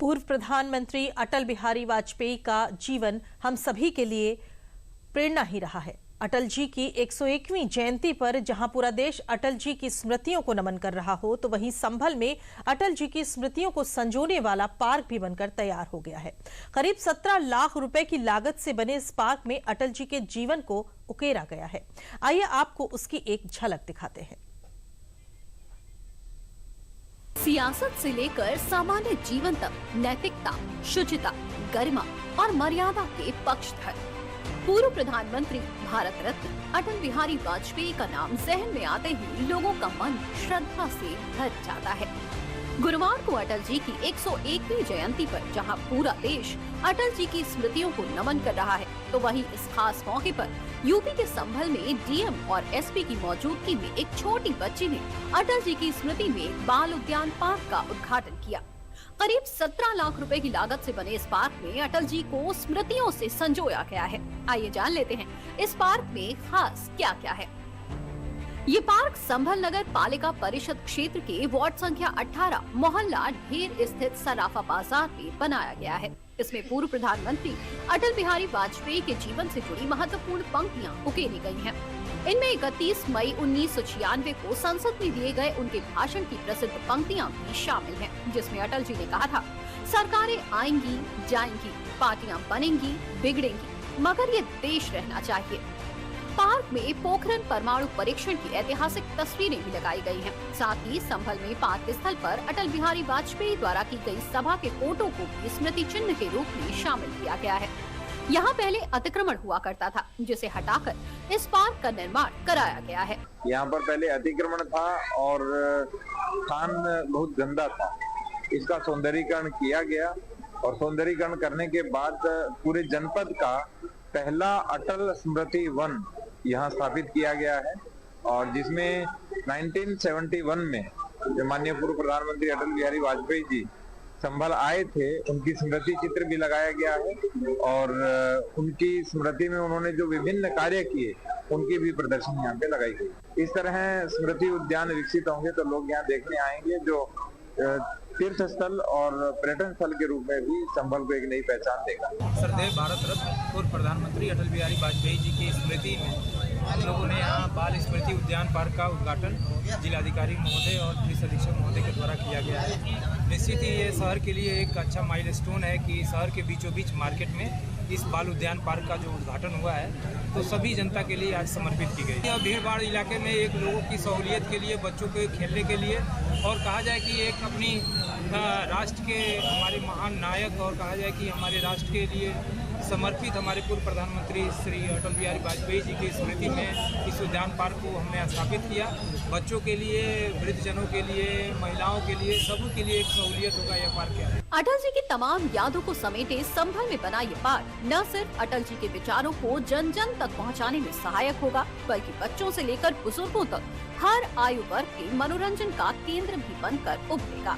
पूर्व प्रधानमंत्री अटल बिहारी वाजपेयी का जीवन हम सभी के लिए प्रेरणा ही रहा है। अटल जी की 101वीं जयंती पर जहां पूरा देश अटल जी की स्मृतियों को नमन कर रहा हो, तो वहीं संभल में अटल जी की स्मृतियों को संजोने वाला पार्क भी बनकर तैयार हो गया है। करीब 17 लाख रुपए की लागत से बने इस पार्क में अटल जी के जीवन को उकेरा गया है। आइए आपको उसकी एक झलक दिखाते हैं। सियासत से लेकर सामान्य जीवन तक नैतिकता, शुचिता, गरिमा और मर्यादा के पक्षधर पूर्व प्रधानमंत्री भारत रत्न अटल बिहारी वाजपेयी का नाम जहन में आते ही लोगों का मन श्रद्धा से भर जाता है। गुरुवार को अटल जी की 101वीं जयंती पर जहां पूरा देश अटल जी की स्मृतियों को नमन कर रहा है, तो वहीं इस खास मौके पर यूपी के संभल में डीएम और एसपी की मौजूदगी में एक छोटी बच्ची ने अटल जी की स्मृति में बाल उद्यान पार्क का उद्घाटन किया। करीब 17 लाख रुपए की लागत से बने इस पार्क में अटल जी को स्मृतियों से संजोया गया है। आइए जान लेते हैं इस पार्क में खास क्या क्या है। ये पार्क संभल नगर पालिका परिषद क्षेत्र के वार्ड संख्या 18 मोहल्ला ढेर स्थित सराफा बाजार में बनाया गया है। इसमें पूर्व प्रधानमंत्री अटल बिहारी वाजपेयी के जीवन से जुड़ी महत्वपूर्ण पंक्तियां उकेरी गई हैं। इनमें 31 मई 1996 को संसद में दिए गए उनके भाषण की प्रसिद्ध पंक्तियां भी शामिल हैं, जिसमें अटल जी ने कहा था, सरकारें आएंगी जाएंगी, पार्टियां बनेंगी बिगड़ेंगी, मगर ये देश रहना चाहिए। पार्क में पोखरण परमाणु परीक्षण की ऐतिहासिक तस्वीरें भी लगाई गई हैं। साथ ही संभल में पार्क स्थल पर अटल बिहारी वाजपेयी द्वारा की गई सभा के फोटो को भी स्मृति चिन्ह के रूप में शामिल किया गया है। यहाँ पहले अतिक्रमण हुआ करता था, जिसे हटाकर इस पार्क का निर्माण कराया गया है। यहाँ पर पहले अतिक्रमण था और स्थान बहुत गंदा था। इसका सौंदर्यीकरण किया गया और सौंदर्यीकरण करने के बाद पूरे जनपद का पहला अटल स्मृति वन यहाँ स्थापित किया गया है, और जिसमें 1971 में जो माननीय पूर्व प्रधानमंत्री अटल बिहारी वाजपेयी जी संभल आए थे, उनकी स्मृति चित्र भी लगाया गया है और उनकी स्मृति में उन्होंने जो विभिन्न कार्य किए उनकी भी प्रदर्शनी यहाँ पे लगाई गई। इस तरह स्मृति उद्यान विकसित होंगे तो लोग यहाँ देखने आएंगे, जो तीर्थ स्थल और पर्यटन स्थल के रूप में भी संभल को एक नई पहचान देगा। सरदेव भारत रत्न पूर्व प्रधानमंत्री अटल बिहारी वाजपेयी जी की स्मृति में हम लोगों ने यहाँ बाल स्मृति उद्यान पार्क का उद्घाटन जिलाधिकारी महोदय और पुलिस अधीक्षक महोदय के द्वारा किया गया है। निश्चित ही ये शहर के लिए एक अच्छा माइलस्टोन है कि शहर के बीचों बीच मार्केट में इस बाल उद्यान पार्क का जो उद्घाटन हुआ है, तो सभी जनता के लिए आज समर्पित की गई है। भीड़ भाड़ इलाके में एक लोगों की सहूलियत के लिए, बच्चों के खेलने के लिए, और कहा जाए कि एक अपनी राष्ट्र के हमारे महान नायक, और कहा जाए कि हमारे राष्ट्र के लिए समर्पित हमारे पूर्व प्रधानमंत्री श्री अटल बिहारी वाजपेयी जी की स्मृति में इस उद्यान पार्क को हमने स्थापित किया। बच्चों के लिए, वृद्धजनों के लिए, महिलाओं के लिए, सभी के लिए एक सहूलियत होगा यह पार्क है। अटल जी की तमाम यादों को समेटे संभल में बना ये पार्क न सिर्फ अटल जी के विचारों को जन जन तक पहुंचाने में सहायक होगा, बल्कि बच्चों से लेकर बुजुर्गों तक हर आयु वर्ग के मनोरंजन का केंद्र भी बनकर उभरेगा।